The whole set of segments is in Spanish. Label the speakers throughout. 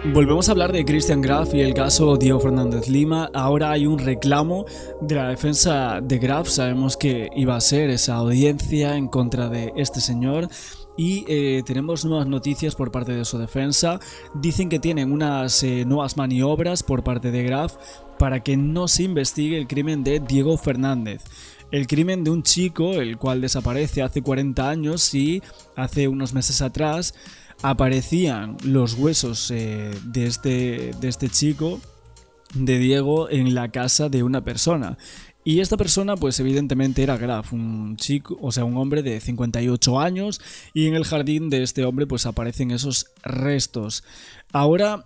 Speaker 1: Volvemos a hablar de Christian Graf y el caso Diego Fernández Lima. Ahora hay un reclamo de la defensa de Graf. Sabemos que iba a ser esa audiencia en contra de este señor y tenemos nuevas noticias por parte de su defensa. Dicen que tienen unas nuevas maniobras por parte de Graf para que no se investigue el crimen de Diego Fernández. El crimen de un chico, el cual desaparece hace 40 años y hace unos meses atrás aparecían los huesos de este chico, de Diego, en la casa de una persona. Y esta persona, pues evidentemente era Graf, un chico, o sea, un hombre de 58 años, y en el jardín de este hombre pues aparecen esos restos. Ahora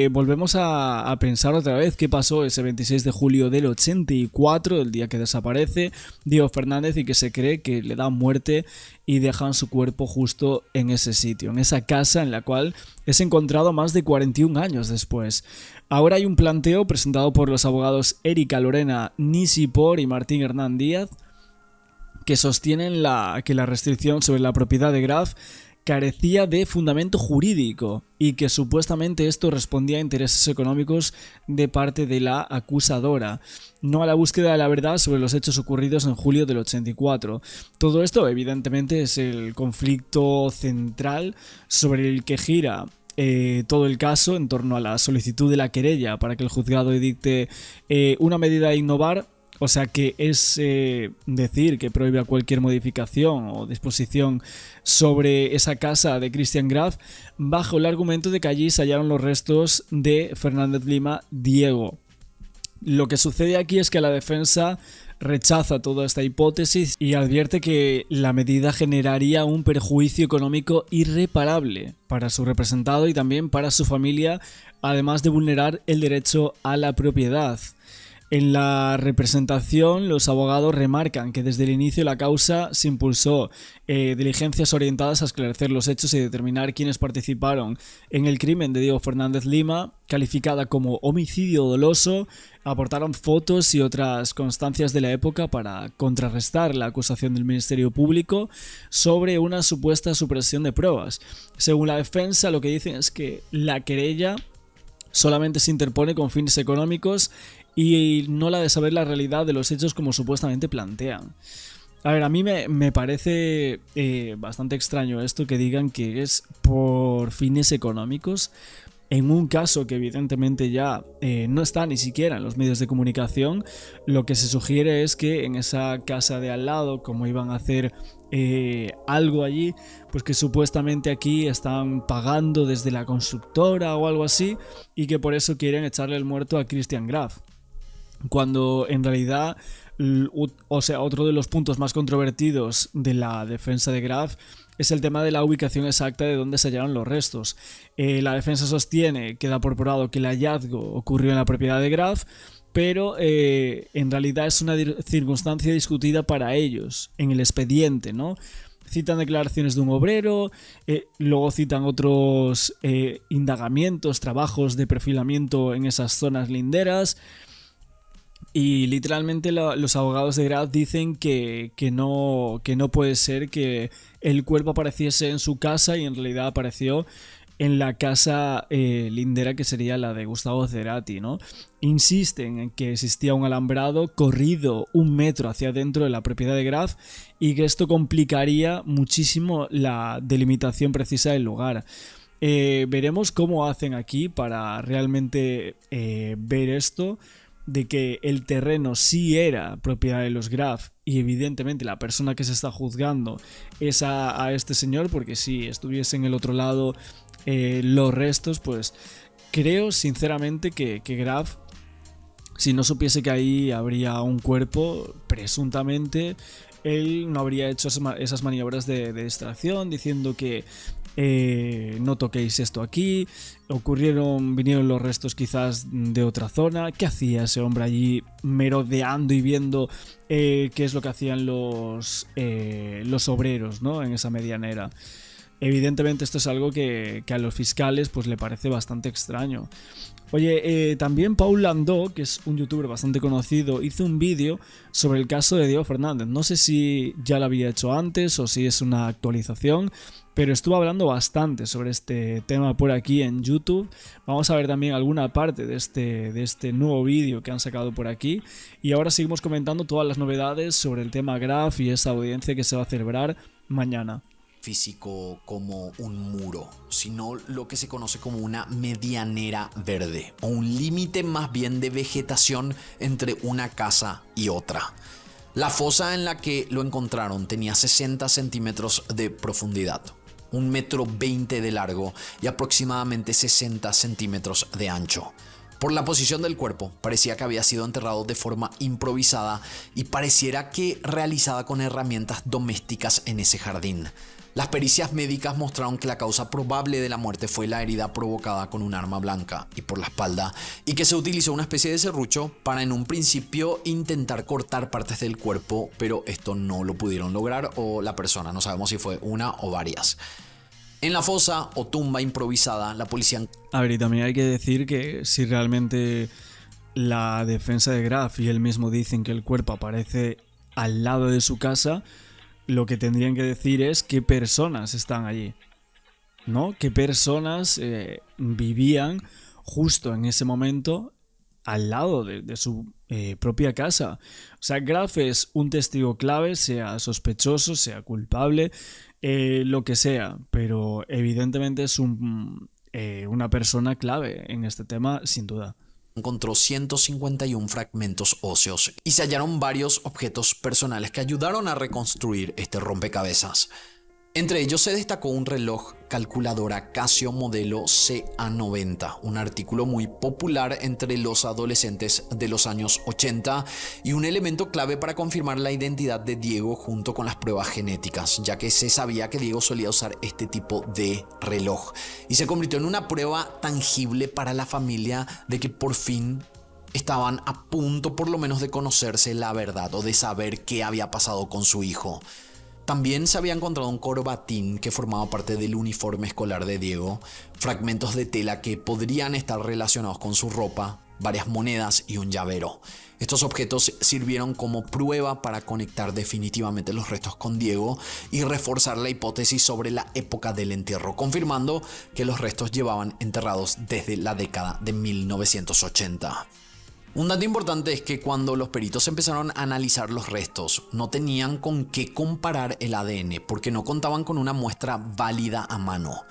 Speaker 1: volvemos a pensar otra vez qué pasó ese 26 de julio del 84, el día que desaparece Diego Fernández y que se cree que le dan muerte y dejan su cuerpo justo en ese sitio, en esa casa en la cual es encontrado más de 41 años después. Ahora hay un planteo presentado por los abogados Erika Lorena Nisipor y Martín Hernán Díaz que sostienen que la restricción sobre la propiedad de Graf carecía de fundamento jurídico y que supuestamente esto respondía a intereses económicos de parte de la acusadora, no a la búsqueda de la verdad sobre los hechos ocurridos en julio del 84. Todo esto evidentemente es el conflicto central sobre el que gira todo el caso en torno a la solicitud de la querella para que el juzgado dicte una medida a innovar. O sea que es decir que prohíbe cualquier modificación o disposición sobre esa casa de Christian Graf bajo el argumento de que allí se hallaron los restos de Fernández Lima Diego. Lo que sucede aquí es que la defensa rechaza toda esta hipótesis y advierte que la medida generaría un perjuicio económico irreparable para su representado y también para su familia, además de vulnerar el derecho a la propiedad. En la representación, los abogados remarcan que desde el inicio de la causa se impulsó diligencias orientadas a esclarecer los hechos y determinar quiénes participaron en el crimen de Diego Fernández Lima, calificada como homicidio doloso. Aportaron fotos y otras constancias de la época para contrarrestar la acusación del Ministerio Público sobre una supuesta supresión de pruebas. Según la defensa, lo que dicen es que la querella solamente se interpone con fines económicos y no la de saber la realidad de los hechos como supuestamente plantean. A ver, a mí me parece bastante extraño esto que digan que es por fines económicos en un caso que evidentemente ya no está ni siquiera en los medios de comunicación. Lo que se sugiere es que en esa casa de al lado, como iban a hacer algo allí, pues que supuestamente aquí están pagando desde la constructora o algo así y que por eso quieren echarle el muerto a Christian Graf, cuando en realidad, o sea, otro de los puntos más controvertidos de la defensa de Graf es el tema de la ubicación exacta de dónde se hallaron los restos. La defensa sostiene que da por probado que el hallazgo ocurrió en la propiedad de Graf, pero en realidad es una circunstancia discutida para ellos en el expediente, ¿no? Citan declaraciones de un obrero, luego citan otros indagamientos, trabajos de perfilamiento en esas zonas linderas. Y literalmente los abogados de Graf dicen que no puede ser que el cuerpo apareciese en su casa y en realidad apareció en la casa lindera que sería la de Gustavo Cerati, ¿no? Insisten en que existía un alambrado corrido 1 metro hacia adentro de la propiedad de Graf y que esto complicaría muchísimo la delimitación precisa del lugar. Veremos cómo hacen aquí para realmente ver esto, de que el terreno sí era propiedad de los Graf y evidentemente la persona que se está juzgando es a este señor, porque si estuviese en el otro lado los restos, pues creo sinceramente que Graf, si no supiese que ahí habría un cuerpo, presuntamente él no habría hecho esas maniobras de distracción diciendo que no toquéis esto aquí, vinieron los restos quizás de otra zona. ¿Qué hacía ese hombre allí merodeando y viendo qué es lo que hacían los obreros, ¿no?, en esa medianera? Evidentemente esto es algo que a los fiscales pues le parece bastante extraño. Oye, también Paul Landó, que es un youtuber bastante conocido, hizo un vídeo sobre el caso de Diego Fernández. No sé si ya lo había hecho antes o si es una actualización, pero estuvo hablando bastante sobre este tema por aquí en YouTube. Vamos a ver también alguna parte de este nuevo vídeo que han sacado por aquí. Y ahora seguimos comentando todas las novedades sobre el tema Graf y esta audiencia que se va a celebrar mañana.
Speaker 2: Físico como un muro, sino lo que se conoce como una medianera verde, o un límite más bien de vegetación entre una casa y otra. La fosa en la que lo encontraron tenía 60 centímetros de profundidad, 1,20 m de largo y aproximadamente 60 centímetros de ancho. Por la posición del cuerpo, parecía que había sido enterrado de forma improvisada y pareciera que realizada con herramientas domésticas en ese jardín. Las pericias médicas mostraron que la causa probable de la muerte fue la herida provocada con un arma blanca y por la espalda, y que se utilizó una especie de serrucho para en un principio intentar cortar partes del cuerpo, pero esto no lo pudieron lograr, o la persona, no sabemos si fue una o varias. En la fosa o tumba improvisada, la policía...
Speaker 1: A ver, y también hay que decir que si realmente la defensa de Graf y él mismo dicen que el cuerpo aparece al lado de su casa, lo que tendrían que decir es qué personas están allí, ¿no? Qué personas vivían justo en ese momento al lado de su propia casa. O sea, Graf es un testigo clave, sea sospechoso, sea culpable, lo que sea, pero evidentemente es una persona clave en este tema, sin duda.
Speaker 2: Encontró 151 fragmentos óseos y se hallaron varios objetos personales que ayudaron a reconstruir este rompecabezas. Entre ellos se destacó un reloj calculadora Casio modelo CA90, un artículo muy popular entre los adolescentes de los años 80 y un elemento clave para confirmar la identidad de Diego junto con las pruebas genéticas, ya que se sabía que Diego solía usar este tipo de reloj y se convirtió en una prueba tangible para la familia de que por fin estaban a punto por lo menos de conocerse la verdad o de saber qué había pasado con su hijo. También se había encontrado un corbatín que formaba parte del uniforme escolar de Diego, fragmentos de tela que podrían estar relacionados con su ropa, varias monedas y un llavero. Estos objetos sirvieron como prueba para conectar definitivamente los restos con Diego y reforzar la hipótesis sobre la época del entierro, confirmando que los restos llevaban enterrados desde la década de 1980. Un dato importante es que cuando los peritos empezaron a analizar los restos, no tenían con qué comparar el ADN porque no contaban con una muestra válida a mano.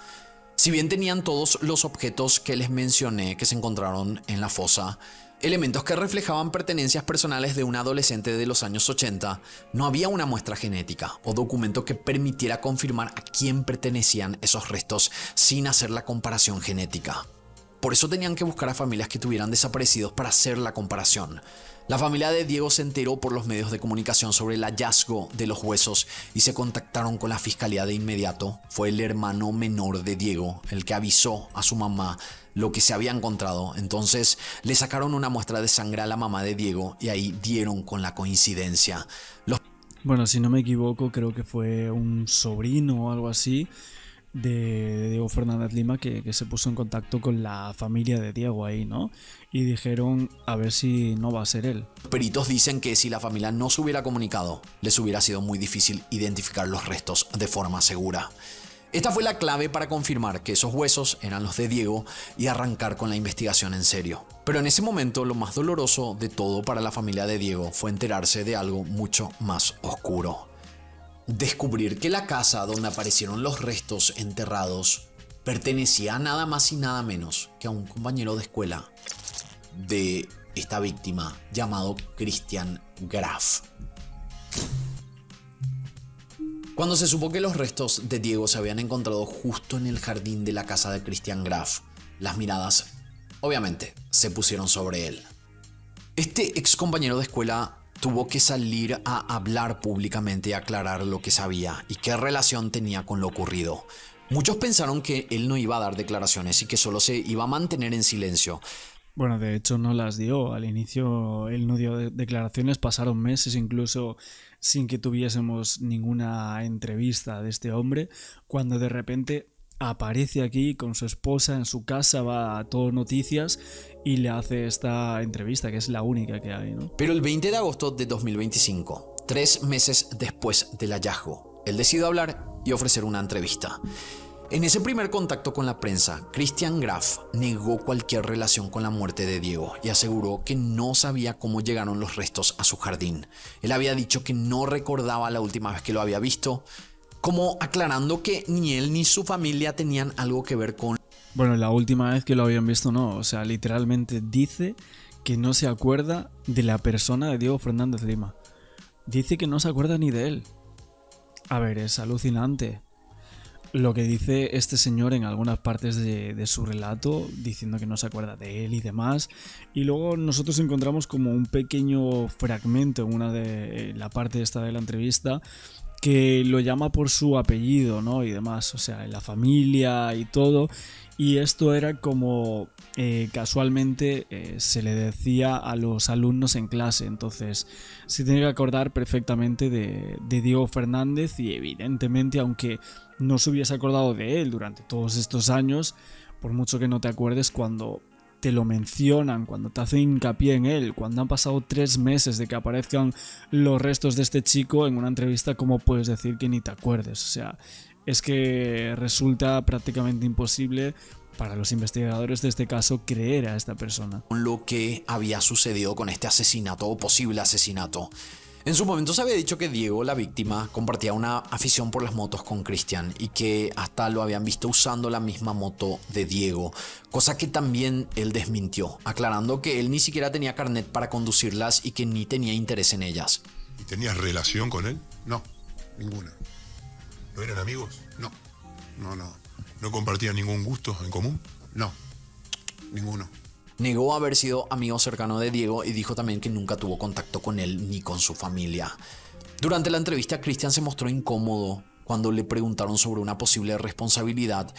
Speaker 2: Si bien tenían todos los objetos que les mencioné que se encontraron en la fosa, elementos que reflejaban pertenencias personales de un adolescente de los años 80, no había una muestra genética o documento que permitiera confirmar a quién pertenecían esos restos sin hacer la comparación genética. Por eso tenían que buscar a familias que tuvieran desaparecidos para hacer la comparación. La familia de Diego se enteró por los medios de comunicación sobre el hallazgo de los huesos y se contactaron con la fiscalía de inmediato. Fue el hermano menor de Diego el que avisó a su mamá lo que se había encontrado. Entonces le sacaron una muestra de sangre a la mamá de Diego y ahí dieron con la coincidencia.
Speaker 1: Bueno, si no me equivoco, creo que fue un sobrino o algo así de Diego Fernández Lima que se puso en contacto con la familia de Diego ahí, ¿no? Y dijeron a ver si no va a ser él.
Speaker 2: Los peritos dicen que si la familia no se hubiera comunicado, les hubiera sido muy difícil identificar los restos de forma segura. Esta fue la clave para confirmar que esos huesos eran los de Diego y arrancar con la investigación en serio. Pero en ese momento lo más doloroso de todo para la familia de Diego fue enterarse de algo mucho más oscuro. Descubrir que la casa donde aparecieron los restos enterrados pertenecía a nada más y nada menos que a un compañero de escuela de esta víctima llamado Christian Graf. Cuando se supo que los restos de Diego se habían encontrado justo en el jardín de la casa de Christian Graf, las miradas obviamente se pusieron sobre él. Este ex compañero de escuela tuvo que salir a hablar públicamente y aclarar lo que sabía y qué relación tenía con lo ocurrido. Muchos pensaron que él no iba a dar declaraciones y que solo se iba a mantener en silencio.
Speaker 1: Bueno, de hecho no las dio. Al inicio él no dio declaraciones, pasaron meses incluso sin que tuviésemos ninguna entrevista de este hombre, cuando de repente aparece aquí con su esposa en su casa, va a Todo Noticias y le hace esta entrevista, que es la única que hay, ¿no?
Speaker 2: Pero el 20 de agosto de 2025, 3 meses después del hallazgo, él decidió hablar y ofrecer una entrevista. En ese primer contacto con la prensa, Christian Graf negó cualquier relación con la muerte de Diego y aseguró que no sabía cómo llegaron los restos a su jardín. Él había dicho que no recordaba la última vez que lo había visto, como aclarando que ni él ni su familia tenían algo que ver con...
Speaker 1: Bueno, la última vez que lo habían visto no, o sea, literalmente dice que no se acuerda de la persona de Diego Fernández Lima. Dice que no se acuerda ni de él. A ver, es alucinante lo que dice este señor en algunas partes de su relato, diciendo que no se acuerda de él y demás. Y luego nosotros encontramos como un pequeño fragmento en una de la parte esta de la entrevista que lo llama por su apellido, ¿no? Y demás, o sea, en la familia y todo. Y esto era como casualmente se le decía a los alumnos en clase. Entonces se tiene que acordar perfectamente de Diego Fernández y evidentemente, aunque no se hubiese acordado de él durante todos estos años, por mucho que no te acuerdes, cuando te lo mencionan, cuando te hacen hincapié en él, cuando han pasado 3 meses de que aparezcan los restos de este chico en una entrevista, ¿cómo puedes decir que ni te acuerdes? O sea, es que resulta prácticamente imposible para los investigadores de este caso creer a esta persona.
Speaker 2: Lo que había sucedido con este asesinato o posible asesinato. En su momento se había dicho que Diego, la víctima, compartía una afición por las motos con Christian y que hasta lo habían visto usando la misma moto de Diego, cosa que también él desmintió, aclarando que él ni siquiera tenía carnet para conducirlas y que ni tenía interés en ellas.
Speaker 3: ¿Y tenías relación con él? No, ninguna. ¿No eran amigos? No. ¿No compartían ningún gusto en común? No, ninguno.
Speaker 2: Negó haber sido amigo cercano de Diego y dijo también que nunca tuvo contacto con él ni con su familia. Durante la entrevista, Christian se mostró incómodo cuando le preguntaron sobre una posible responsabilidad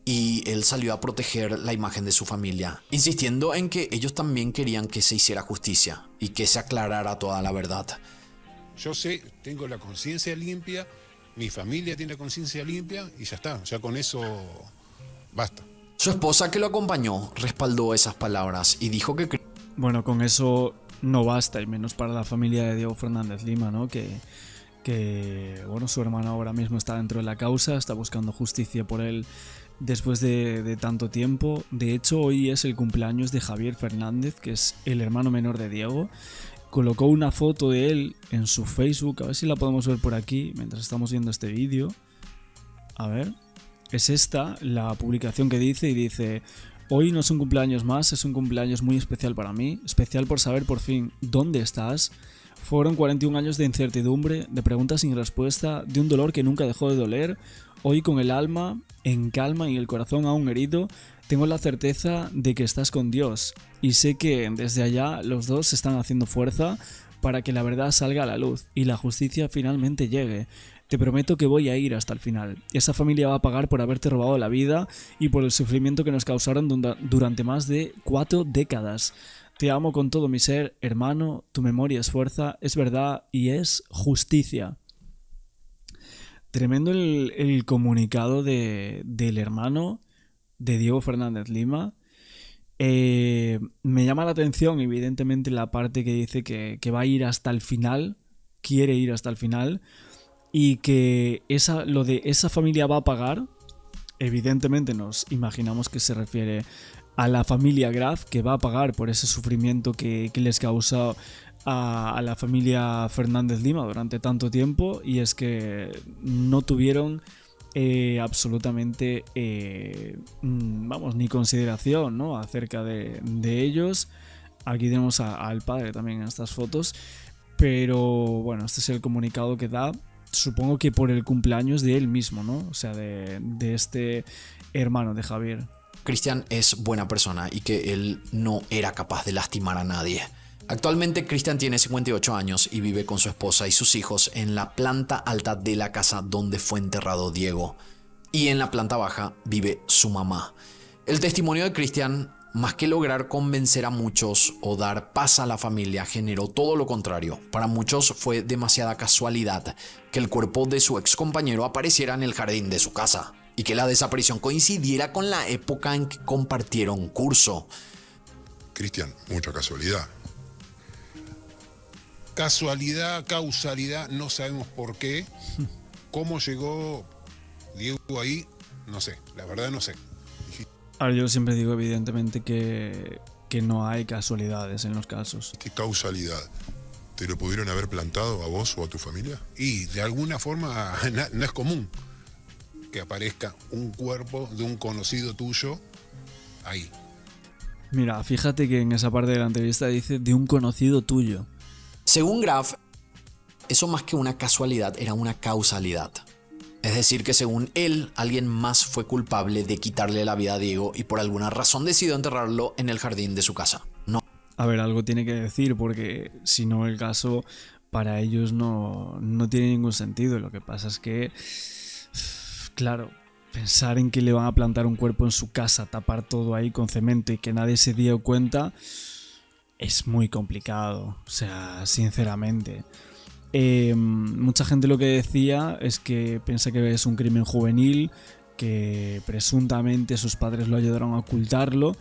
Speaker 2: y él salió a proteger la imagen de su familia, insistiendo en que ellos también querían que se hiciera justicia y que se aclarara toda la verdad.
Speaker 3: Yo sé, tengo la conciencia limpia, mi familia tiene la conciencia limpia y ya está, ya con eso basta.
Speaker 2: Su esposa, que lo acompañó, respaldó esas palabras y dijo que...
Speaker 1: Bueno, con eso no basta, y menos para la familia de Diego Fernández Lima, ¿no? Que bueno, su hermano ahora mismo está dentro de la causa, está buscando justicia por él después de tanto tiempo. De hecho, hoy es el cumpleaños de Javier Fernández, que es el hermano menor de Diego. Colocó una foto de él en su Facebook, a ver si la podemos ver por aquí mientras estamos viendo este vídeo. A ver... Es esta la publicación que dice: hoy no es un cumpleaños más, es un cumpleaños muy especial para mí, especial por saber por fin dónde estás. Fueron 41 años de incertidumbre, de preguntas sin respuesta, de un dolor que nunca dejó de doler. Hoy, con el alma en calma y el corazón aún herido, tengo la certeza de que estás con Dios y sé que desde allá los dos están haciendo fuerza para que la verdad salga a la luz y la justicia finalmente llegue. Te prometo que voy a ir hasta el final. Esa familia va a pagar por haberte robado la vida y por el sufrimiento que nos causaron durante más de 4 décadas. Te amo con todo mi ser, hermano, tu memoria es fuerza, es verdad y es justicia. Tremendo el comunicado del hermano de Diego Fernández Lima. Me llama la atención, evidentemente, la parte que dice que va a ir hasta el final, quiere ir hasta el final. Y que lo de esa familia va a pagar, evidentemente nos imaginamos que se refiere a la familia Graf, que va a pagar por ese sufrimiento que les causó a la familia Fernández Lima durante tanto tiempo, y es que no tuvieron absolutamente ni consideración, ¿no?, acerca de ellos. Aquí tenemos al padre también en estas fotos, pero bueno, este es el comunicado que da. Supongo que por el cumpleaños de él mismo, ¿no? O sea, de este hermano de Javier.
Speaker 2: Christian es buena persona y que él no era capaz de lastimar a nadie. Actualmente Christian tiene 58 años y vive con su esposa y sus hijos en la planta alta de la casa donde fue enterrado Diego. Y en la planta baja vive su mamá. El testimonio de Christian, más que lograr convencer a muchos o dar paz a la familia, generó todo lo contrario. Para muchos fue demasiada casualidad que el cuerpo de su ex compañero apareciera en el jardín de su casa y que la desaparición coincidiera con la época en que compartieron curso.
Speaker 3: Christian, mucha casualidad. Casualidad, causalidad, no sabemos por qué. ¿Cómo llegó? Diego ahí, no sé, la verdad no sé.
Speaker 1: Ahora, yo siempre digo evidentemente que no hay casualidades en los casos.
Speaker 3: ¿Qué causalidad? ¿Te lo pudieron haber plantado a vos o a tu familia? Y de alguna forma no es común que aparezca un cuerpo de un conocido tuyo ahí.
Speaker 1: Mira, fíjate que en esa parte de la entrevista dice de un conocido tuyo.
Speaker 2: Según Graf, eso más que una casualidad era una causalidad. Es decir, que según él, alguien más fue culpable de quitarle la vida a Diego y por alguna razón decidió enterrarlo en el jardín de su casa. No.
Speaker 1: A ver, algo tiene que decir, porque si no el caso para ellos no tiene ningún sentido. Lo que pasa es que, claro, pensar en que le van a plantar un cuerpo en su casa, tapar todo ahí con cemento y que nadie se dio cuenta, es muy complicado. O sea, sinceramente. Mucha gente lo que decía es que piensa que es un crimen juvenil, que presuntamente sus padres lo ayudaron a ocultarlo,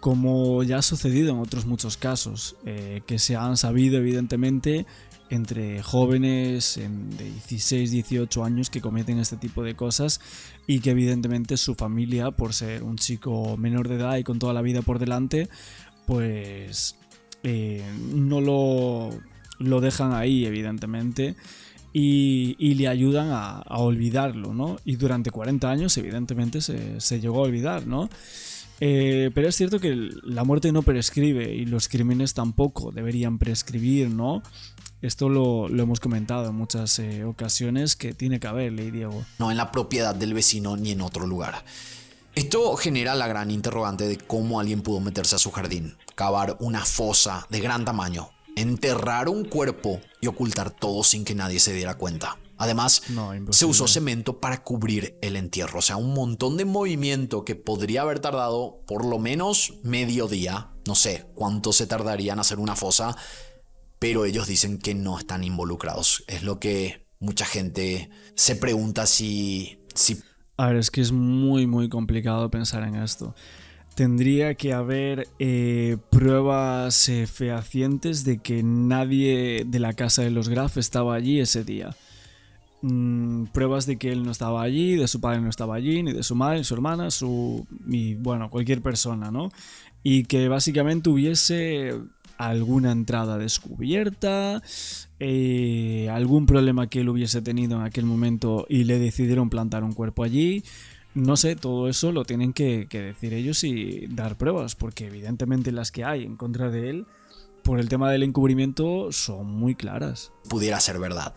Speaker 1: como ya ha sucedido en otros muchos casos, que se han sabido evidentemente entre jóvenes de 16, 18 años que cometen este tipo de cosas y que evidentemente su familia, por ser un chico menor de edad y con toda la vida por delante, pues no lo dejan ahí evidentemente y le ayudan a olvidarlo, ¿no? Y durante 40 años evidentemente se llegó a olvidar, ¿no? Pero es cierto que la muerte no prescribe y los crímenes tampoco deberían prescribir, ¿no? Esto lo hemos comentado en muchas ocasiones, que tiene que haber ley, Diego.
Speaker 2: No en la propiedad del vecino ni en otro lugar. Esto genera la gran interrogante de cómo alguien pudo meterse a su jardín, cavar una fosa de gran tamaño, enterrar un cuerpo y ocultar todo sin que nadie se diera cuenta. Además, se usó cemento para cubrir el entierro. O sea, un montón de movimiento que podría haber tardado por lo menos medio día. No sé cuánto se tardaría en hacer una fosa, pero ellos dicen que no están involucrados. Es lo que mucha gente se pregunta si...
Speaker 1: A ver, es que es muy, muy complicado pensar en esto. Tendría que haber pruebas fehacientes de que nadie de la casa de los Graf estaba allí ese día. Pruebas de que él no estaba allí, de su padre no estaba allí, ni de su madre, ni su hermana, bueno, cualquier persona, ¿no? Y que básicamente hubiese alguna entrada descubierta, algún problema que él hubiese tenido en aquel momento y le decidieron plantar un cuerpo allí. No sé, todo eso lo tienen que decir ellos y dar pruebas, porque evidentemente las que hay en contra de él por el tema del encubrimiento son muy claras.
Speaker 2: Pudiera ser verdad.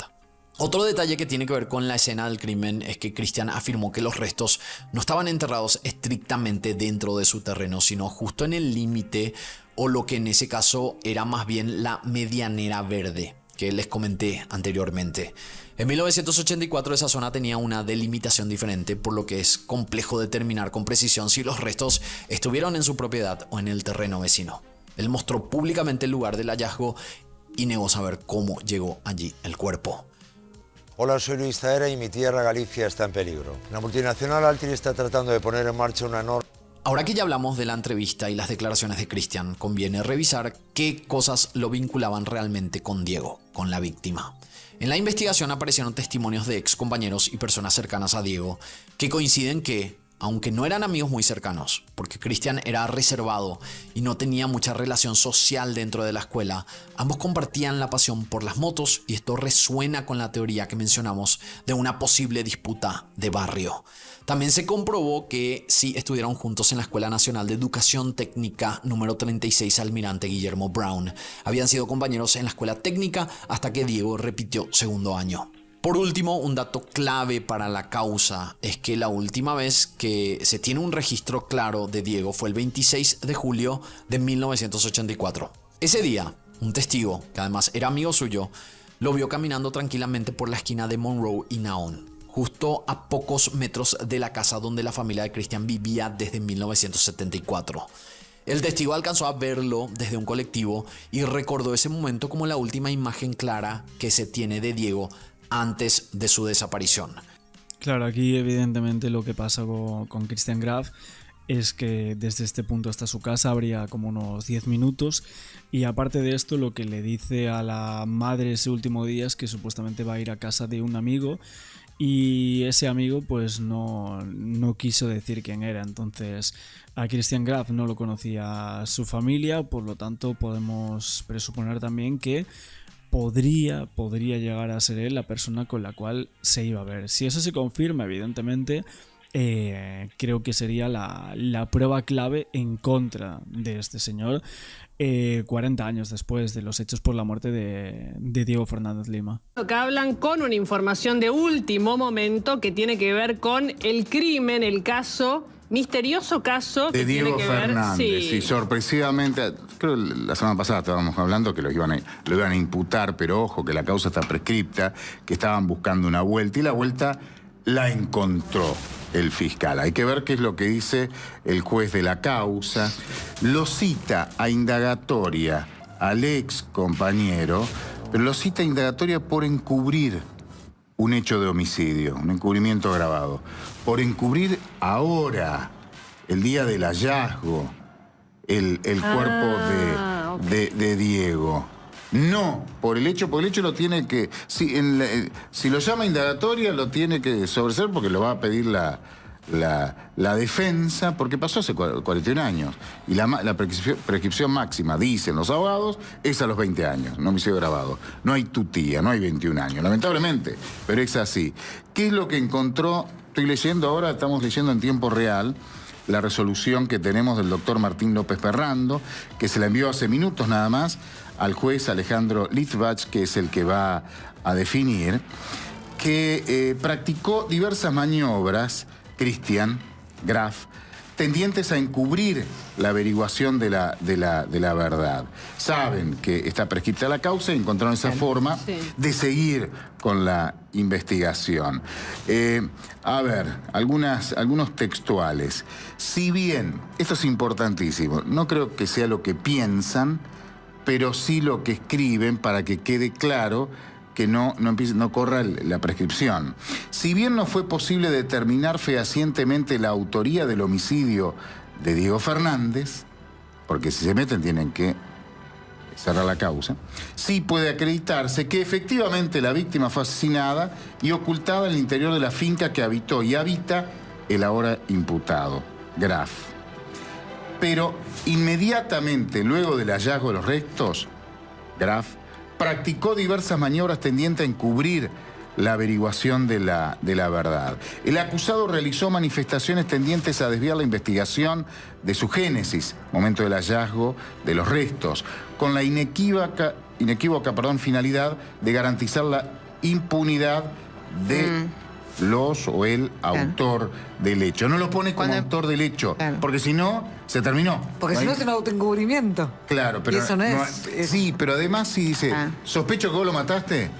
Speaker 2: Otro detalle que tiene que ver con la escena del crimen es que Christian afirmó que los restos no estaban enterrados estrictamente dentro de su terreno, sino justo en el límite, o lo que en ese caso era más bien la medianera verde que les comenté anteriormente. En 1984 esa zona tenía una delimitación diferente, por lo que es complejo determinar con precisión si los restos estuvieron en su propiedad o en el terreno vecino. Él mostró públicamente el lugar del hallazgo y negó saber cómo llegó allí el cuerpo.
Speaker 4: Hola, soy Luis Zaera y mi tierra Galicia está en peligro. La multinacional Altri está tratando de poner en marcha una norma.
Speaker 2: Ahora que ya hablamos de la entrevista y las declaraciones de Christian, conviene revisar qué cosas lo vinculaban realmente con Diego, con la víctima. En la investigación aparecieron testimonios de ex compañeros y personas cercanas a Diego que coinciden que, aunque no eran amigos muy cercanos, porque Christian era reservado y no tenía mucha relación social dentro de la escuela, ambos compartían la pasión por las motos y esto resuena con la teoría que mencionamos de una posible disputa de barrio. También se comprobó que sí estuvieron juntos en la Escuela Nacional de Educación Técnica número 36 Almirante Guillermo Brown. Habían sido compañeros en la escuela técnica hasta que Diego repitió segundo año. Por último, un dato clave para la causa es que la última vez que se tiene un registro claro de Diego fue el 26 de julio de 1984. Ese día, un testigo, que además era amigo suyo, lo vio caminando tranquilamente por la esquina de Monroe y Naon, justo a pocos metros de la casa donde la familia de Christian vivía desde 1974. El testigo alcanzó a verlo desde un colectivo y recordó ese momento como la última imagen clara que se tiene de Diego antes de su desaparición.
Speaker 1: Claro, aquí evidentemente lo que pasa con Christian Graf es que desde este punto hasta su casa habría como unos 10 minutos y aparte de esto lo que le dice a la madre ese último día es que supuestamente va a ir a casa de un amigo y ese amigo pues no quiso decir quién era. Entonces a Christian Graf no lo conocía su familia, por lo tanto podemos presuponer también que podría llegar a ser él la persona con la cual se iba a ver. Si eso se confirma, evidentemente, creo que sería la prueba clave en contra de este señor 40 años después de los hechos por la muerte de Diego Fernández Lima.
Speaker 5: Acá hablan con una información de último momento que tiene que ver con el crimen, el caso, misterioso caso
Speaker 6: de
Speaker 5: que
Speaker 6: Diego
Speaker 5: tiene que
Speaker 6: Fernández.
Speaker 5: ver,
Speaker 6: Sí, sorpresivamente, creo que la semana pasada estábamos hablando que lo iban a imputar, pero ojo, que la causa está prescripta, que estaban buscando una vuelta, y la vuelta la encontró el fiscal. Hay que ver qué es lo que dice el juez de la causa. Lo cita a indagatoria al ex compañero, pero lo cita a indagatoria por encubrir un hecho de homicidio, un encubrimiento agravado. Por encubrir ahora, el día del hallazgo, el cuerpo de Diego. No, por el hecho lo tiene que... Si lo llama indagatoria, lo tiene que sobreseer porque lo va a pedir la defensa, porque pasó hace 41 años. Y la prescripción máxima, dicen los abogados, es a los 20 años, no homicidio agravado. No hay tutía, no hay 21 años, lamentablemente, pero es así. ¿Qué es lo que encontró? Estoy leyendo ahora, estamos leyendo en tiempo real, la resolución que tenemos del doctor Martín López Ferrando, que se la envió hace minutos nada más al juez Alejandro Litvach, que es el que va a definir, que practicó diversas maniobras, Christian Graf, tendientes a encubrir la averiguación de la verdad. Saben que está prescripta la causa y encontraron esa forma de seguir con la investigación. A ver, algunos textuales. Si bien, esto es importantísimo, no creo que sea lo que piensan, pero sí lo que escriben para que quede claro que no corra la prescripción. Si bien no fue posible determinar fehacientemente la autoría del homicidio de Diego Fernández, porque si se meten tienen que cerrar la causa, sí puede acreditarse que efectivamente la víctima fue asesinada y ocultada en el interior de la finca que habitó y habita el ahora imputado, Graf. Pero inmediatamente luego del hallazgo de los restos, Graf practicó diversas maniobras tendientes a encubrir la averiguación de la verdad. El acusado realizó manifestaciones tendientes a desviar la investigación de su génesis, momento del hallazgo de los restos, con la inequívoca finalidad de garantizar la impunidad de los o el autor del hecho. No lo pone como autor del hecho, porque si no, se terminó.
Speaker 7: Porque si no es un autoencubrimiento.
Speaker 6: Claro, pero
Speaker 7: y eso no es.
Speaker 6: Sí, pero además si dice, sospecho que vos lo mataste,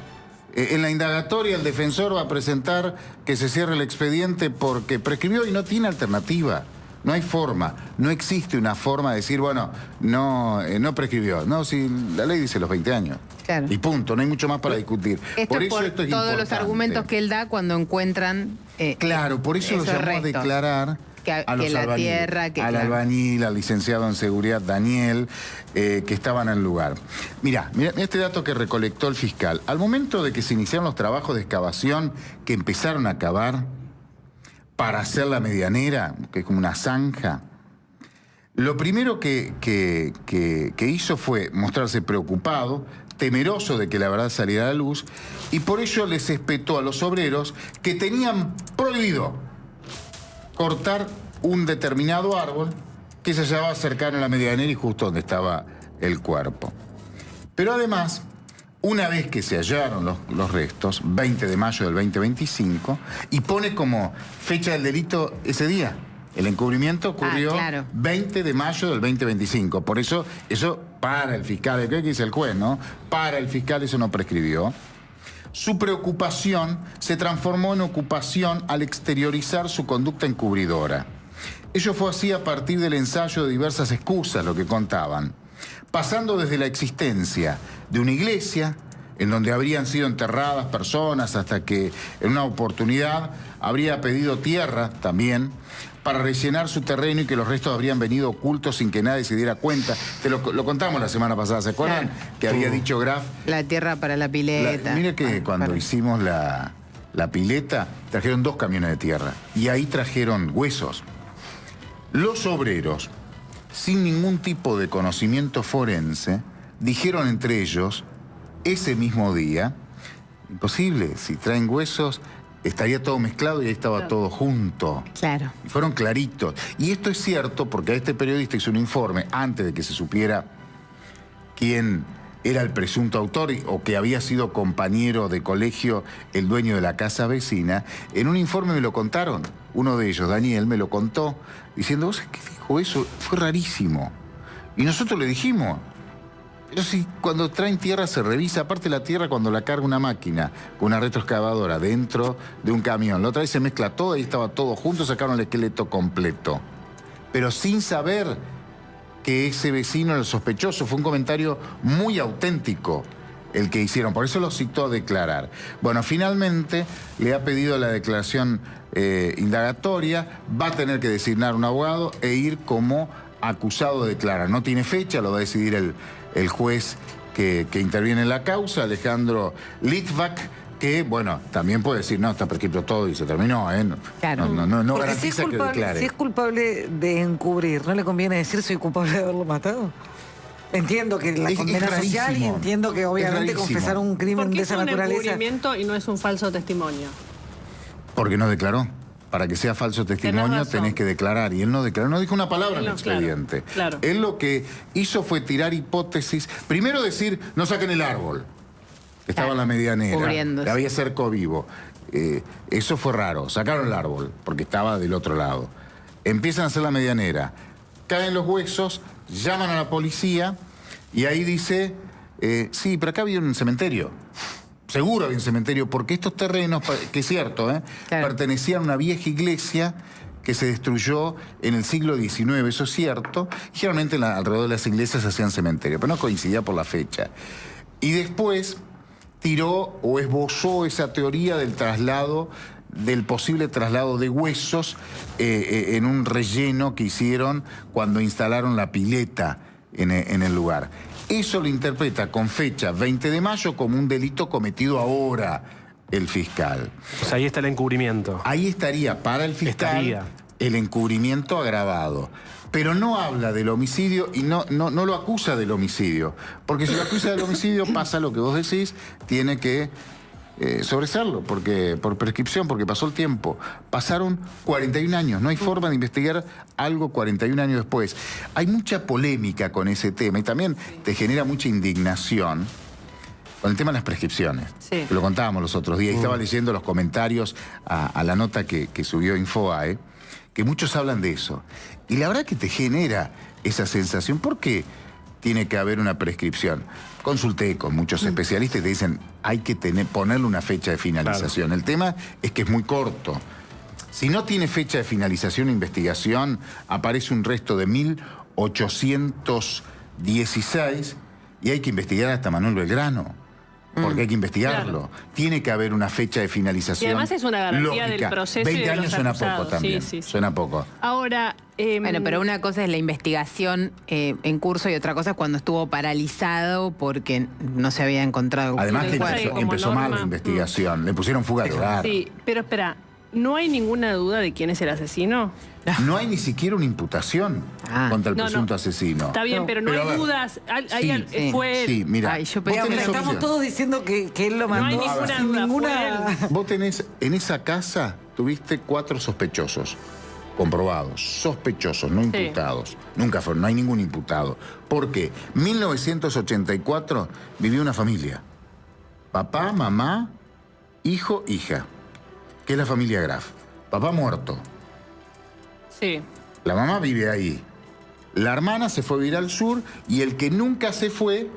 Speaker 6: en la indagatoria el defensor va a presentar que se cierre el expediente porque prescribió y no tiene alternativa. No hay forma, no existe una forma de decir, bueno, no prescribió. No, si la ley dice los 20 años. Claro. Y punto, no hay mucho más para discutir.
Speaker 8: Por eso esto es todos los argumentos que él da cuando encuentran
Speaker 6: claro, por eso lo llamó a declarar a los albañiles, al albañil, al licenciado en seguridad Daniel, que estaban en el lugar. Mira este dato que recolectó el fiscal. Al momento de que se iniciaron los trabajos de excavación que empezaron a cavar para hacer la medianera, que es como una zanja, lo primero que hizo fue mostrarse preocupado, temeroso de que la verdad saliera a la luz, y por ello les espetó a los obreros que tenían prohibido cortar un determinado árbol que se hallaba cercano a la medianera y justo donde estaba el cuerpo. Pero además, una vez que se hallaron los restos, 20 de mayo del 2025, y pone como fecha del delito ese día. El encubrimiento ocurrió 20 de mayo del 2025. Por eso para el fiscal, ¿qué dice el juez, no? Para el fiscal eso no prescribió. Su preocupación se transformó en ocupación al exteriorizar su conducta encubridora. Ello fue así a partir del ensayo de diversas excusas, lo que contaban, pasando desde la existencia de una iglesia en donde habrían sido enterradas personas hasta que en una oportunidad habría pedido tierra también para rellenar su terreno y que los restos habrían venido ocultos sin que nadie se diera cuenta. Te lo contamos la semana pasada, ¿se acuerdan? Que había dicho Graf.
Speaker 8: La tierra para la pileta.
Speaker 6: Mire que cuando hicimos la la pileta, trajeron 2 camiones de tierra y ahí trajeron huesos. Los obreros, sin ningún tipo de conocimiento forense, dijeron entre ellos, ese mismo día, imposible, si traen huesos, estaría todo mezclado y ahí estaba todo junto.
Speaker 8: Claro.
Speaker 6: Y fueron claritos. Y esto es cierto porque este periodista hizo un informe antes de que se supiera quién era el presunto autor o que había sido compañero de colegio el dueño de la casa vecina. En un informe me lo contaron. Uno de ellos, Daniel, me lo contó diciendo, ¿vos sabés qué dijo eso? Fue rarísimo. Y nosotros le dijimos, pero si cuando traen tierra se revisa, aparte la tierra cuando la carga una máquina con una retroexcavadora dentro de un camión, la otra vez se mezcla todo y estaba todo junto, sacaron el esqueleto completo. Pero sin saber que ese vecino era el sospechoso. Fue un comentario muy auténtico el que hicieron, por eso lo citó a declarar. Bueno, finalmente le ha pedido la declaración indagatoria, va a tener que designar un abogado e ir como acusado de declarar. No tiene fecha, lo va a decidir el juez que interviene en la causa, Alejandro Litvak, que, bueno, también puede decir, no, está prescrito todo y se terminó, ¿eh?
Speaker 8: Claro.
Speaker 6: No
Speaker 7: Porque si es
Speaker 6: garantiza que
Speaker 7: culpable,
Speaker 6: declare.
Speaker 7: si es culpable de encubrir, ¿no le conviene decir soy culpable de haberlo matado? Entiendo que la
Speaker 6: Es
Speaker 7: condena social y
Speaker 6: rarísimo.
Speaker 7: entiendo que obviamente
Speaker 6: Es rarísimo.
Speaker 7: confesar un crimen
Speaker 5: ¿Por
Speaker 7: de
Speaker 5: qué es
Speaker 7: esa
Speaker 5: un
Speaker 7: naturaleza...
Speaker 5: encubrimiento y no es un falso testimonio?
Speaker 6: Porque no declaró. Para que sea falso testimonio
Speaker 5: razón.
Speaker 6: tenés que declarar. Y él no declaró, no dijo una palabra en el
Speaker 5: No, claro,
Speaker 6: expediente.
Speaker 5: claro.
Speaker 6: Él lo que hizo fue tirar hipótesis. Primero decir, no saquen el árbol. Que estaba en la medianera.
Speaker 8: Cubriéndose.
Speaker 6: Que había cerco vivo. Eso fue raro. Sacaron el árbol, porque estaba del otro lado. Empiezan a hacer la medianera. Caen los huesos, llaman a la policía y ahí dice, sí, pero acá había un cementerio. Seguro había un cementerio, porque estos terrenos, que es cierto,
Speaker 8: Claro.
Speaker 6: pertenecían a una vieja iglesia que se destruyó en el siglo XIX, eso es cierto. Generalmente alrededor de las iglesias se hacían cementerios, pero no coincidía por la fecha. Y después tiró o esbozó esa teoría del traslado, del posible traslado de huesos en un relleno que hicieron cuando instalaron la pileta en el lugar. Eso lo interpreta con fecha 20 de mayo como un delito cometido ahora el fiscal.
Speaker 9: O sea, ahí está el encubrimiento.
Speaker 6: Ahí estaría para el fiscal
Speaker 9: Estaría.
Speaker 6: el encubrimiento agravado. Pero no habla del homicidio y no lo acusa del homicidio. Porque si lo acusa del homicidio pasa lo que vos decís, tiene que sobreseerlo, porque por prescripción, porque pasó el tiempo. Pasaron 41 años, no hay forma de investigar algo 41 años después. Hay mucha polémica con ese tema y también te genera mucha indignación con el tema de las prescripciones.
Speaker 8: Sí.
Speaker 6: Que lo contábamos los otros días. Y estaba leyendo los comentarios a la nota que subió Infobae, que muchos hablan de eso. Y la verdad que te genera esa sensación. ¿Por qué tiene que haber una prescripción? Consulté con muchos especialistas y te dicen, hay que ponerle una fecha de finalización. Claro. El tema es que es muy corto. Si no tiene fecha de finalización de investigación, aparece un resto de 1816 y hay que investigar hasta Manuel Belgrano. Porque hay que investigarlo.
Speaker 5: Claro.
Speaker 6: Tiene que haber una fecha de finalización.
Speaker 5: Y además es una garantía
Speaker 6: lógica.
Speaker 5: del proceso
Speaker 6: 20
Speaker 5: y de
Speaker 6: años
Speaker 5: los
Speaker 6: suena
Speaker 5: acusados.
Speaker 6: poco también.
Speaker 5: Sí.
Speaker 6: Suena poco.
Speaker 5: Ahora...
Speaker 8: Bueno, pero una cosa es la investigación en curso y otra cosa es cuando estuvo paralizado porque no se había encontrado.
Speaker 6: Además que
Speaker 5: Igual, como
Speaker 6: empezó mal
Speaker 5: norma.
Speaker 6: la investigación. Le pusieron fuga de hogar.
Speaker 5: Sí, pero espera, ¿no hay ninguna duda de quién es el asesino?
Speaker 6: No hay ni siquiera una imputación contra el presunto asesino.
Speaker 5: Está bien, pero no
Speaker 6: a
Speaker 5: hay
Speaker 6: ver,
Speaker 5: dudas.
Speaker 6: sí,
Speaker 5: Fue él.
Speaker 6: Sí, mira.
Speaker 8: Ay, yo
Speaker 6: vos
Speaker 8: pensaba
Speaker 6: tenés
Speaker 8: que
Speaker 7: Estamos
Speaker 6: opción.
Speaker 7: todos diciendo que él lo mandó.
Speaker 5: hay ninguna duda, fue él.
Speaker 6: Vos tenés, en esa casa, tuviste 4 sospechosos. Comprobados, sospechosos, no imputados. Nunca fueron, no hay ningún imputado. ¿Por qué? 1984 vivió una familia. Papá, mamá, hijo, hija. Que es la familia Graf. Papá muerto.
Speaker 5: Sí.
Speaker 6: La mamá vive ahí. La hermana se fue a vivir al sur y el que nunca se fue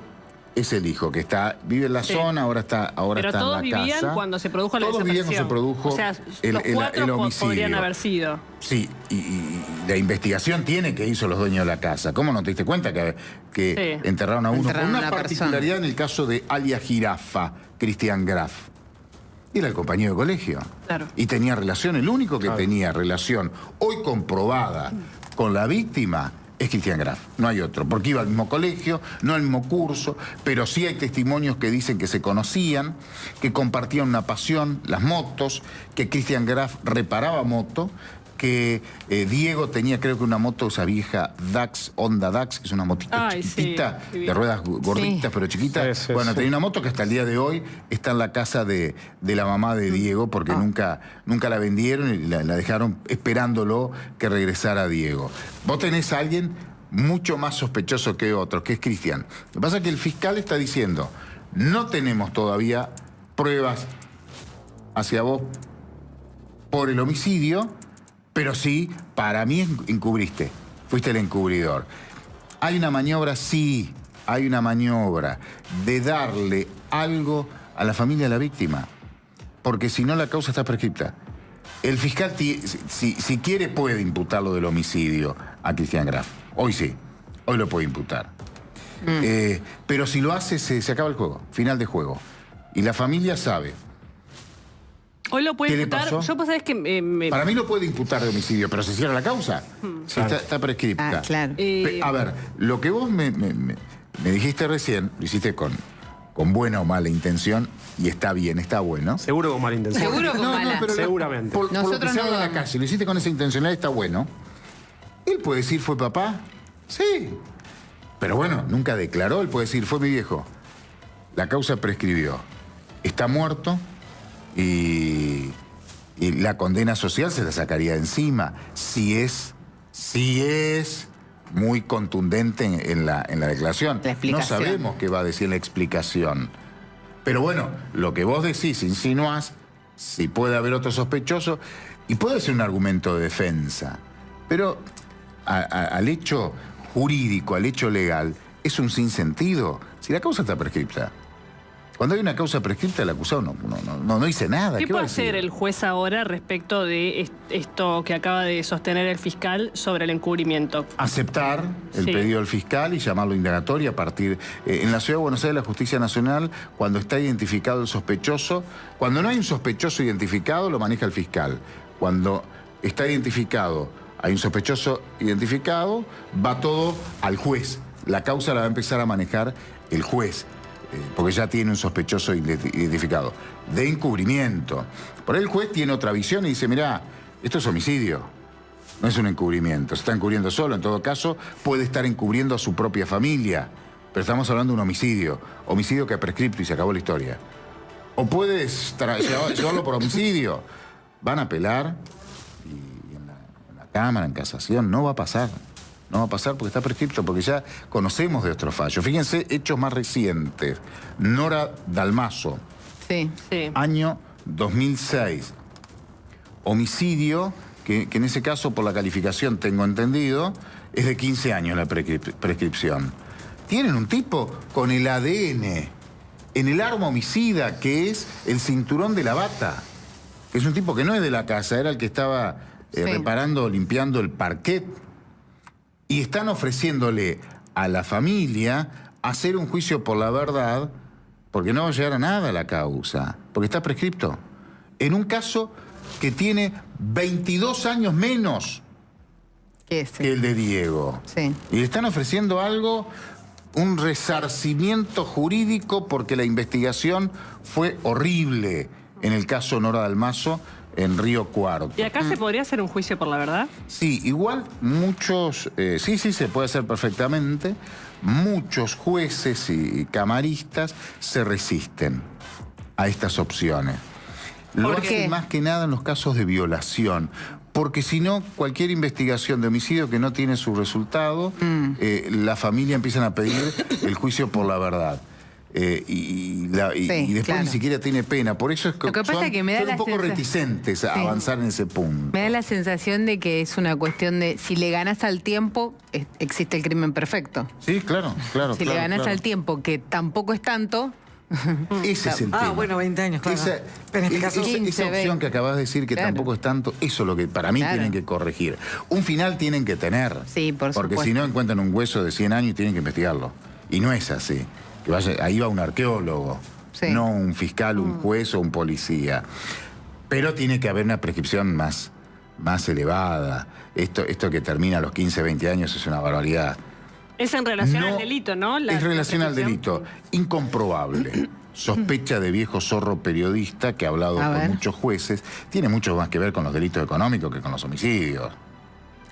Speaker 6: es el hijo, que vive en la zona, ahora está
Speaker 5: Pero
Speaker 6: en
Speaker 5: todos
Speaker 6: la
Speaker 5: vivían
Speaker 6: casa.
Speaker 5: cuando se produjo la
Speaker 6: Todos vivían
Speaker 5: desaparición.
Speaker 6: cuando se produjo
Speaker 5: O sea,
Speaker 6: el
Speaker 5: los 4
Speaker 6: homicidio.
Speaker 5: podrían haber sido.
Speaker 6: Sí, y la investigación tiene que hizo los dueños de la casa. ¿Cómo no te diste cuenta que
Speaker 5: Sí.
Speaker 6: enterraron a uno?
Speaker 8: Enterraron
Speaker 6: Con
Speaker 8: a
Speaker 6: una
Speaker 8: una
Speaker 6: particularidad en el caso de alias Jirafa, Cristian Graf. Era el compañero de colegio.
Speaker 5: Claro.
Speaker 6: Y tenía relación, el único que tenía relación hoy comprobada con la víctima es Cristian Graf, no hay otro, porque iba al mismo colegio, no al mismo curso, pero sí hay testimonios que dicen que se conocían, que compartían una pasión, las motos, que Cristian Graf reparaba moto, que Diego tenía creo que una moto, esa vieja Dax, Honda Dax, que es una motita chiquitita,
Speaker 5: sí,
Speaker 6: de ruedas gorditas pero chiquitas.
Speaker 9: Sí,
Speaker 6: bueno,
Speaker 9: sí.
Speaker 6: tenía una moto que hasta el día de hoy está en la casa de la mamá de Diego, porque nunca la vendieron y la dejaron esperándolo que regresara Diego. Vos tenés a alguien mucho más sospechoso que otros, que es Cristian. Lo que pasa es que el fiscal está diciendo, no tenemos todavía pruebas hacia vos por el homicidio, pero sí, para mí encubriste, fuiste el encubridor. Hay una maniobra, sí, hay una maniobra de darle algo a la familia de la víctima, porque si no la causa está prescripta. El fiscal, si quiere, puede imputarlo del homicidio a Cristian Graf. Hoy sí, hoy lo puede imputar. Pero si lo hace, se acaba el juego, final de juego. Y la familia sabe.
Speaker 5: Hoy lo puede
Speaker 6: ¿Qué le
Speaker 5: imputar.
Speaker 6: pasó?
Speaker 5: Yo pues, sabés que
Speaker 6: Para mí lo puede imputar de homicidio, pero se cierra la causa. Sí, está prescripta.
Speaker 8: Ah, claro.
Speaker 6: A ver, lo que vos me dijiste recién, lo hiciste con buena o mala intención, y está bien, está bueno.
Speaker 9: Seguro con mala intención.
Speaker 8: Seguro con mala.
Speaker 6: pero
Speaker 9: Seguramente.
Speaker 6: Por lo que
Speaker 8: Nosotros
Speaker 6: se
Speaker 8: no
Speaker 6: habla en la
Speaker 8: dudamos.
Speaker 6: calle, lo hiciste con esa intencionalidad, está bueno. Él puede decir, ¿fue papá? Sí. Pero bueno, nunca declaró, él puede decir, fue mi viejo. La causa prescribió. Está muerto y la condena social se la sacaría de encima. Si es muy contundente en la declaración.
Speaker 8: La explicación.
Speaker 6: No sabemos qué va a decir la explicación. Pero bueno, lo que vos decís, insinuás, si puede haber otro sospechoso, y puede ser un argumento de defensa. Pero al hecho jurídico, al hecho legal, es un sinsentido. Si la causa está prescripta. Cuando hay una causa prescripta, el acusado no dice nada.
Speaker 5: ¿Qué
Speaker 6: va a
Speaker 5: puede
Speaker 6: decir?
Speaker 5: hacer el juez ahora respecto de esto que acaba de sostener el fiscal sobre el encubrimiento?
Speaker 6: Aceptar el
Speaker 5: Sí.
Speaker 6: pedido del fiscal y llamarlo indagatorio a partir... en la Ciudad de Buenos Aires, la Justicia Nacional, cuando está identificado el sospechoso, cuando no hay un sospechoso identificado, lo maneja el fiscal. Cuando está identificado, hay un sospechoso identificado, va todo al juez. La causa la va a empezar a manejar el juez, porque ya tiene un sospechoso identificado. De encubrimiento. Por ahí el juez tiene otra visión y dice, mirá, esto es homicidio. No es un encubrimiento, se está encubriendo solo. En todo caso, puede estar encubriendo a su propia familia. Pero estamos hablando de un homicidio. Homicidio que ha prescripto y se acabó la historia. O puedes llevarlo por homicidio. Van a apelar y en la Cámara, en casación, no va a pasar. No va a pasar porque está prescripto, porque ya conocemos de otros fallos. Fíjense, hechos más recientes. Nora Dalmaso,
Speaker 8: Sí.
Speaker 5: Sí.
Speaker 6: año 2006. Homicidio, que en ese caso, por la calificación tengo entendido, es de 15 años la prescripción. Tienen un tipo con el ADN en el arma homicida, que es el cinturón de la bata. Es un tipo que no es de la casa, era el que estaba reparando, limpiando el parquet. Y están ofreciéndole a la familia hacer un juicio por la verdad, porque no va a llegar a nada la causa, porque está prescripto. En un caso que tiene 22 años menos
Speaker 8: ¿Qué es?
Speaker 6: que el de Diego.
Speaker 8: Sí.
Speaker 6: Y le están ofreciendo algo, un resarcimiento jurídico, porque la investigación fue horrible en el caso Nora Dalmaso en Río Cuarto.
Speaker 5: ¿Y acá se podría hacer un juicio por la verdad?
Speaker 6: Sí, igual muchos, sí, se puede hacer perfectamente. Muchos jueces y camaristas se resisten a estas opciones. Lo
Speaker 8: ¿Por
Speaker 6: hacen
Speaker 8: qué?
Speaker 6: más que nada en los casos de violación. Porque si no, cualquier investigación de homicidio que no tiene su resultado, la familia empiezan a pedir el juicio por la verdad. Y después
Speaker 8: claro.
Speaker 6: ni siquiera tiene pena. Por eso es que,
Speaker 8: Lo que pasa es que me da
Speaker 6: son
Speaker 8: la
Speaker 6: un poco
Speaker 8: sensación-
Speaker 6: reticentes a
Speaker 8: Sí.
Speaker 6: avanzar en ese punto.
Speaker 8: Me da la sensación de que es una cuestión de si le ganas al tiempo, existe el crimen perfecto.
Speaker 6: Sí, claro.
Speaker 8: Si le ganas al tiempo, que tampoco es tanto,
Speaker 6: Ese es el tema.
Speaker 7: Ah, bueno, 20 años, claro. Pero en este caso,
Speaker 8: 15,
Speaker 6: esa opción
Speaker 8: 20.
Speaker 6: que acabas de decir que
Speaker 8: Claro.
Speaker 6: tampoco es tanto, eso es lo que para mí
Speaker 8: Claro.
Speaker 6: tienen que corregir. Un final tienen que tener.
Speaker 8: Sí, por
Speaker 6: Porque
Speaker 8: supuesto.
Speaker 6: si no encuentran un hueso de 100 años y tienen que investigarlo. Y no es así. Ahí va un arqueólogo,
Speaker 8: Sí.
Speaker 6: no un fiscal, un juez o un policía. Pero tiene que haber una prescripción más más elevada. Esto que termina a los 15, 20 años es una barbaridad.
Speaker 5: Es en relación al delito, ¿no?
Speaker 6: Es relación al delito. Incomprobable. Sospecha de viejo zorro periodista que ha hablado con muchos jueces. Tiene mucho más que ver con los delitos económicos que con los homicidios.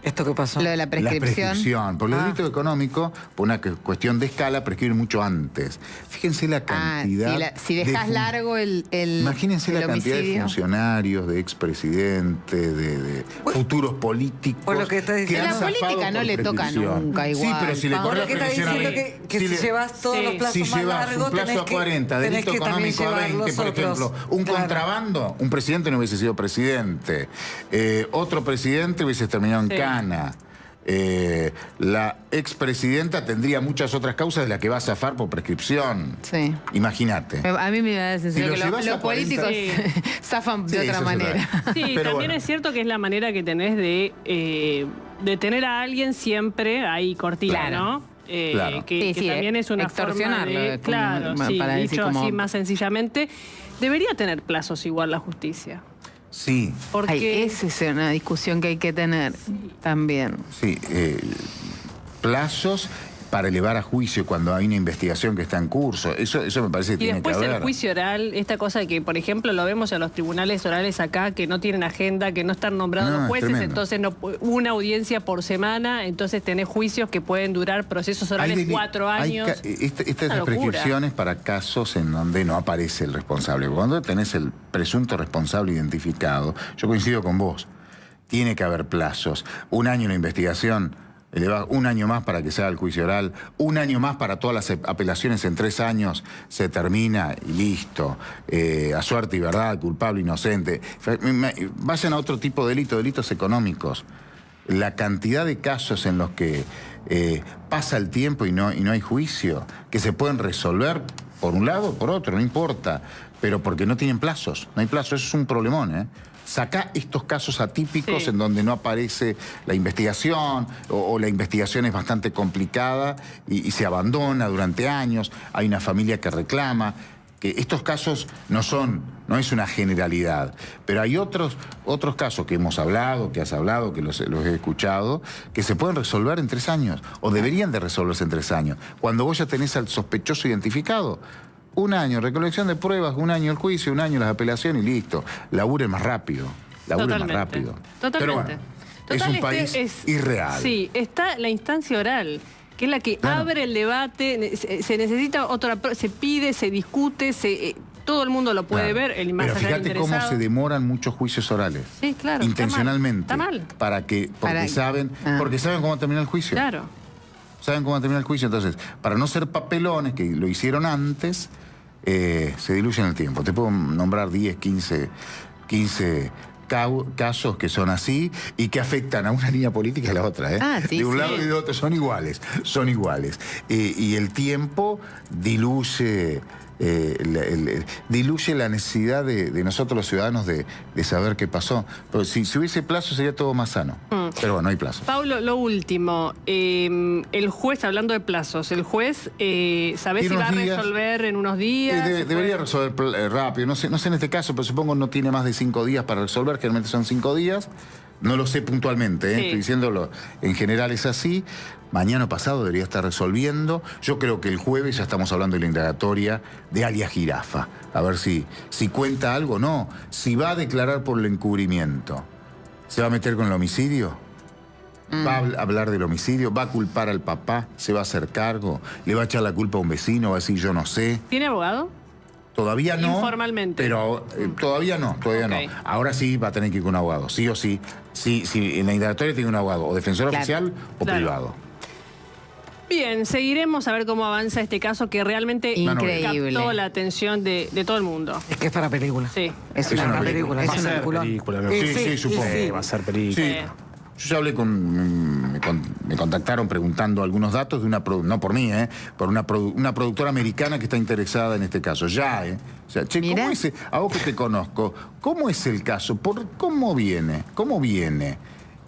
Speaker 7: ¿Esto qué pasó?
Speaker 8: Lo de la prescripción.
Speaker 6: La prescripción. Por los delitos económicos, por una cuestión de escala, prescriben mucho antes. Fíjense la cantidad...
Speaker 8: si dejas largo el
Speaker 6: imagínense la cantidad de
Speaker 8: homicidio.
Speaker 6: Funcionarios, de expresidentes, de futuros políticos...
Speaker 7: Por lo que está diciendo.
Speaker 8: La política no le toca nunca igual.
Speaker 6: Sí, pero si le corre la
Speaker 7: que está
Speaker 6: prescripción
Speaker 7: diciendo que si llevas todos los plazos
Speaker 6: si
Speaker 7: más
Speaker 6: llevas
Speaker 7: largos,
Speaker 6: un plazo a 40, delito económico a 20, por ejemplo, un contrabando, un presidente no hubiese sido presidente. Otro presidente hubiese terminado en cana. La expresidenta tendría muchas otras causas de las que va a zafar por prescripción.
Speaker 8: Sí.
Speaker 6: Imagínate.
Speaker 8: A mí me da la sensación
Speaker 6: Si
Speaker 8: que
Speaker 6: los
Speaker 8: los políticos zafan de otra manera.
Speaker 5: Sí,
Speaker 6: Pero
Speaker 5: también
Speaker 6: bueno.
Speaker 5: es cierto que es la manera que tenés de tener a alguien siempre ahí cortita,
Speaker 8: Claro.
Speaker 5: ¿no?
Speaker 6: Claro.
Speaker 5: Que también es una forma
Speaker 8: extorsionarlo,
Speaker 5: de...
Speaker 8: como-
Speaker 5: Claro, sí,
Speaker 8: para decir
Speaker 5: dicho
Speaker 8: como-
Speaker 5: así más sencillamente. Debería tener plazos igual la justicia.
Speaker 6: Sí,
Speaker 5: Porque...
Speaker 8: Ay, esa es una discusión que hay que tener también.
Speaker 6: sí. Plazos para elevar a juicio cuando hay una investigación que está en curso. Eso me parece que
Speaker 5: Y
Speaker 6: tiene que
Speaker 5: después
Speaker 6: haber.
Speaker 5: el juicio oral, esta cosa de que, por ejemplo, lo vemos en los tribunales orales acá, que no tienen agenda, que no están nombrados
Speaker 6: No,
Speaker 5: los
Speaker 6: es
Speaker 5: jueces,
Speaker 6: tremendo.
Speaker 5: entonces una audiencia por semana, entonces tenés juicios que pueden durar procesos orales 4 años.
Speaker 6: Estas
Speaker 5: Una locura.
Speaker 6: prescripciones para casos en donde no aparece el responsable. Cuando tenés el presunto responsable identificado, yo coincido con vos, tiene que haber plazos. 1 año en la investigación, eleva 1 año más para que se haga el juicio oral, 1 año más para todas las apelaciones en 3 años, se termina y listo. A suerte y verdad, culpable, inocente. Vayan a otro tipo de delitos económicos. La cantidad de casos en los que pasa el tiempo y no hay juicio, que se pueden resolver por un lado o por otro, no importa, pero porque no tienen plazos. No hay plazos, eso es un problemón, ¿eh? Sacá estos casos atípicos en donde no aparece la investigación o la investigación es bastante complicada y se abandona durante años, hay una familia que reclama. Que estos casos no es una generalidad, pero hay otros casos que hemos hablado, que has hablado, que los he escuchado, que se pueden resolver en 3 años, o deberían de resolverse en 3 años. Cuando vos ya tenés al sospechoso identificado, 1 año, recolección de pruebas, 1 año el juicio, 1 año las apelaciones y listo. Laburen más rápido, laburen más rápido.
Speaker 5: Totalmente.
Speaker 6: Pero bueno, es un país irreal.
Speaker 5: Sí, está la instancia oral, que es la que abre el debate, se necesita otra, se pide, se discute, todo el mundo lo puede ver, el más
Speaker 6: Pero
Speaker 5: allá del
Speaker 6: fíjate cómo
Speaker 5: interesado.
Speaker 6: se demoran muchos juicios orales.
Speaker 5: Sí, claro.
Speaker 6: Intencionalmente.
Speaker 5: Está mal.
Speaker 6: Porque
Speaker 8: Para-
Speaker 6: saben cómo termina el juicio.
Speaker 5: Claro.
Speaker 6: Saben cómo termina el juicio. Entonces, para no ser papelones, que lo hicieron antes, se diluyen el tiempo. Te puedo nombrar 10, 15 casos que son así y que afectan a una línea política y a la otra. De un lado y de otro son iguales. Y el tiempo diluye... diluye la necesidad de nosotros los ciudadanos de saber qué pasó. Pero si hubiese plazo sería todo más sano. Pero bueno, no hay plazo.
Speaker 5: Paulo, lo último, el juez, hablando de plazos, el juez, ¿sabés si va a resolver en unos días?
Speaker 6: Debería resolver rápido. No sé en este caso, pero supongo no tiene más de 5 días para resolver, generalmente son 5 días. No lo sé puntualmente, estoy diciéndolo, en general es así. Mañana pasado debería estar resolviendo. Yo creo que el jueves ya estamos hablando de la indagatoria de alias Jirafa. A ver si cuenta algo o no. Si va a declarar por el encubrimiento, ¿se va a meter con el homicidio? ¿Va a hablar del homicidio? ¿Va a culpar al papá? ¿Se va a hacer cargo? ¿Le va a echar la culpa a un vecino? ¿Va a decir yo no sé?
Speaker 5: ¿Tiene abogado?
Speaker 6: Todavía no.
Speaker 5: Informalmente.
Speaker 6: Pero todavía no. Ahora sí va a tener que ir con un abogado, sí o sí. Sí, en la indagatoria tiene un abogado, o defensor oficial o privado.
Speaker 5: Bien, seguiremos a ver cómo avanza este caso que realmente
Speaker 8: Increíble.
Speaker 5: captó la atención de todo el mundo.
Speaker 7: Es que es para película.
Speaker 5: Sí.
Speaker 7: Es una película.
Speaker 9: Va a ser película, ¿no?
Speaker 6: Sí, supongo.
Speaker 9: Va a ser película.
Speaker 6: Sí. Yo ya hablé me contactaron preguntando algunos datos de una, no por mí, por una productora americana que está interesada en este caso. O sea, che, ¿cómo es? A vos que te conozco, ¿cómo es el caso? ¿Cómo viene? ¿Cómo viene?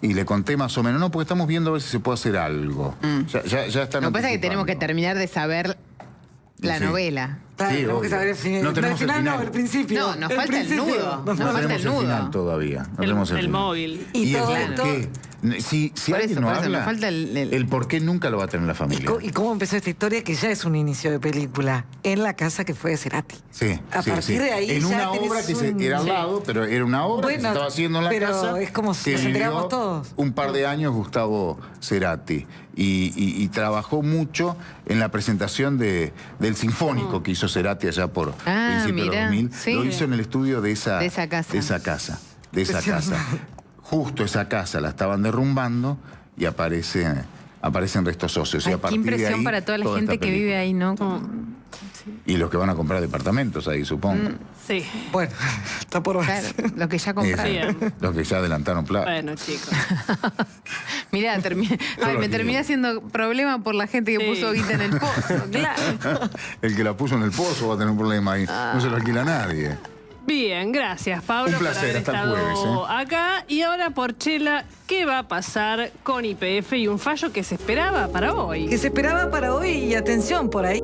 Speaker 6: Y le conté más o menos, no, porque estamos viendo a ver si se puede hacer algo. Ya están.
Speaker 8: Lo que pasa es que tenemos que terminar de saber la
Speaker 6: Sí.
Speaker 8: novela.
Speaker 7: Claro,
Speaker 6: Sí,
Speaker 7: tenemos que
Speaker 6: obvio.
Speaker 7: saber el final.
Speaker 6: No tenemos el final.
Speaker 7: No, el principio.
Speaker 8: No, nos falta el
Speaker 7: principio.
Speaker 8: nudo.
Speaker 7: Nos
Speaker 8: Nos
Speaker 6: No
Speaker 7: falta-
Speaker 8: falta
Speaker 6: tenemos
Speaker 8: el
Speaker 6: el
Speaker 8: nudo.
Speaker 6: final todavía. No
Speaker 5: El
Speaker 6: tenemos el final.
Speaker 5: móvil.
Speaker 7: Y
Speaker 6: el
Speaker 7: todo
Speaker 6: por
Speaker 7: esto-
Speaker 6: qué. Si
Speaker 8: Por
Speaker 6: alguien
Speaker 8: eso,
Speaker 6: no
Speaker 8: por eso,
Speaker 6: habla,
Speaker 8: nos falta el-
Speaker 6: por qué nunca lo va a tener la familia.
Speaker 7: ¿Y cómo empezó esta historia? Que ya es un inicio de película. En la casa que fue de Cerati.
Speaker 6: Sí,
Speaker 7: A
Speaker 6: sí,
Speaker 7: partir
Speaker 6: sí.
Speaker 7: de ahí
Speaker 6: en
Speaker 7: ya
Speaker 6: una
Speaker 7: tenés
Speaker 6: obra que
Speaker 7: un-
Speaker 6: era al lado, pero era una obra que se
Speaker 7: Bueno,
Speaker 6: estaba haciendo en la
Speaker 7: pero
Speaker 6: casa.
Speaker 7: es como si
Speaker 6: que
Speaker 7: nos
Speaker 6: vivió
Speaker 7: enteramos todos.
Speaker 6: un par de años Gustavo Cerati y trabajó mucho en la presentación del Sinfónico que hizo Cerati allá por principios de los
Speaker 8: mirá,
Speaker 6: 2000.
Speaker 8: sí.
Speaker 6: Lo hizo en el estudio de esa
Speaker 8: casa.
Speaker 6: De esa casa. Justo esa casa la estaban derrumbando y aparecen restos óseos. y
Speaker 8: Ay,
Speaker 6: a
Speaker 8: qué
Speaker 6: partir de
Speaker 8: impresión
Speaker 6: ahí,
Speaker 8: para toda la
Speaker 6: esta
Speaker 8: gente que
Speaker 6: película.
Speaker 8: vive ahí, ¿no?
Speaker 6: Y los que van a comprar departamentos ahí, supongo.
Speaker 5: Sí.
Speaker 7: Bueno, está por ver.
Speaker 8: Claro, los que ya compraron.
Speaker 5: Bien.
Speaker 6: Los que ya adelantaron plata.
Speaker 5: Bueno, chicos.
Speaker 8: Mirá, me terminé haciendo problema por la gente que
Speaker 5: Sí.
Speaker 8: puso guita en el pozo, claro.
Speaker 6: El que la puso en el pozo va a tener un problema ahí. No se lo alquila a nadie.
Speaker 5: Bien, gracias Pablo
Speaker 6: Un placer,
Speaker 5: por haber
Speaker 6: hasta el
Speaker 5: estado
Speaker 6: jueves,
Speaker 5: acá. Y ahora, Porchela, ¿qué va a pasar con YPF y un fallo que se esperaba para hoy?
Speaker 7: Que se esperaba para hoy y atención por ahí.